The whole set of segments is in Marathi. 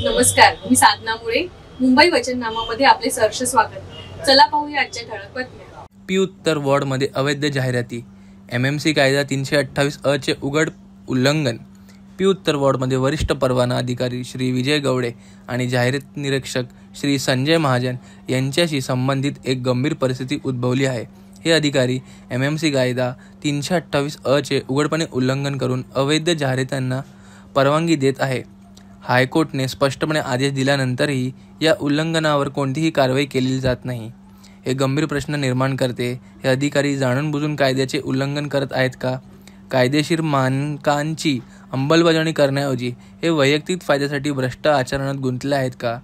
नमस्कार, मी साधना मुळे. मुंबई वचननामामध्ये आपले सहर्ष स्वागत. चला पाहूया आजच्या ठळक बातम्या. पी उत्तर वॉर्डमध्ये अवैध जाहिराती. एमएमसी कायदा 328 अ चे उघड उल्लंघन. पी उत्तर वॉर्डमध्ये वरिष्ठ परवाना अधिकारी श्री विजय गवडे आणि जाहिरात निरीक्षक श्री संजय महाजन यांच्याशी संबंधित एक गंभीर परिस्थिती उद्भवली आहे. हे अधिकारी एमएमसी कायदा 328 अ चे उघडपणे उल्लंघन करून अवैध जाहिरातींना परवानगी देत आहे. हायकोर्टाने स्पष्टपणे आदेश दिल्यानंतरही या उल्लंघनावर कोणतीही कारवाई केली जात नाही. हे गंभीर प्रश्न निर्माण करते. हे अधिकारी जाणून-बुजून कायद्याचे उल्लंघन करत आहेत का? कायदेशीर मानकांची अंमलबजावणी करण्याऐवजी हे वैयक्तिक फायद्यासाठी भ्रष्ट आचरणात गुंतले आहेत का?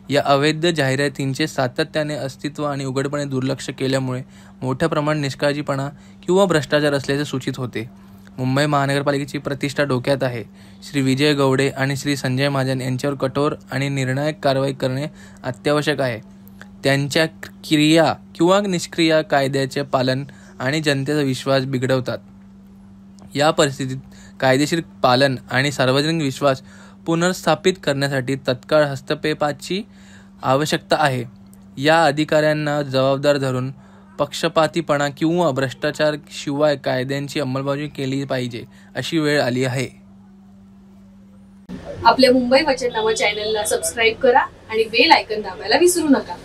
या अवैध जाहिरातींचे सातत्याने अस्तित्व आणि उघडपणे दुर्लक्ष केल्यामुळे मोठ्या प्रमाणात निष्काळजीपणा किंवा भ्रष्टाचार असल्याचे सूचित होते. मुंबई महानगरपालिकेची प्रतिष्ठा धोक्यात आहे. श्री विजय गवडे आणि श्री संजय महाजन यांच्यावर कठोर आणि निर्णायक कारवाई करणे अत्यावश्यक आहे. त्यांच्या क्रिया किंवा निष्क्रिया कायद्याचे पालन आणि जनतेचा विश्वास बिघडवतात. या परिस्थितीत कायदेशीर पालन आणि सार्वजनिक विश्वास पुनर्स्थापित करण्यासाठी तत्काळ हस्तक्षेपाची आवश्यकता आहे. या अधिकाऱ्यांना जबाबदार धरून पक्षपातीपणा किंवा भ्रष्टाचार शिवाय कायद्यांची अंमलबजावणी केली पाहिजे अशी वेळ आली आहे. आपल्या मुंबई वचननामा चॅनलला सबस्क्राईब करा आणि बेल आयकॉन दाबायला विसरू नका.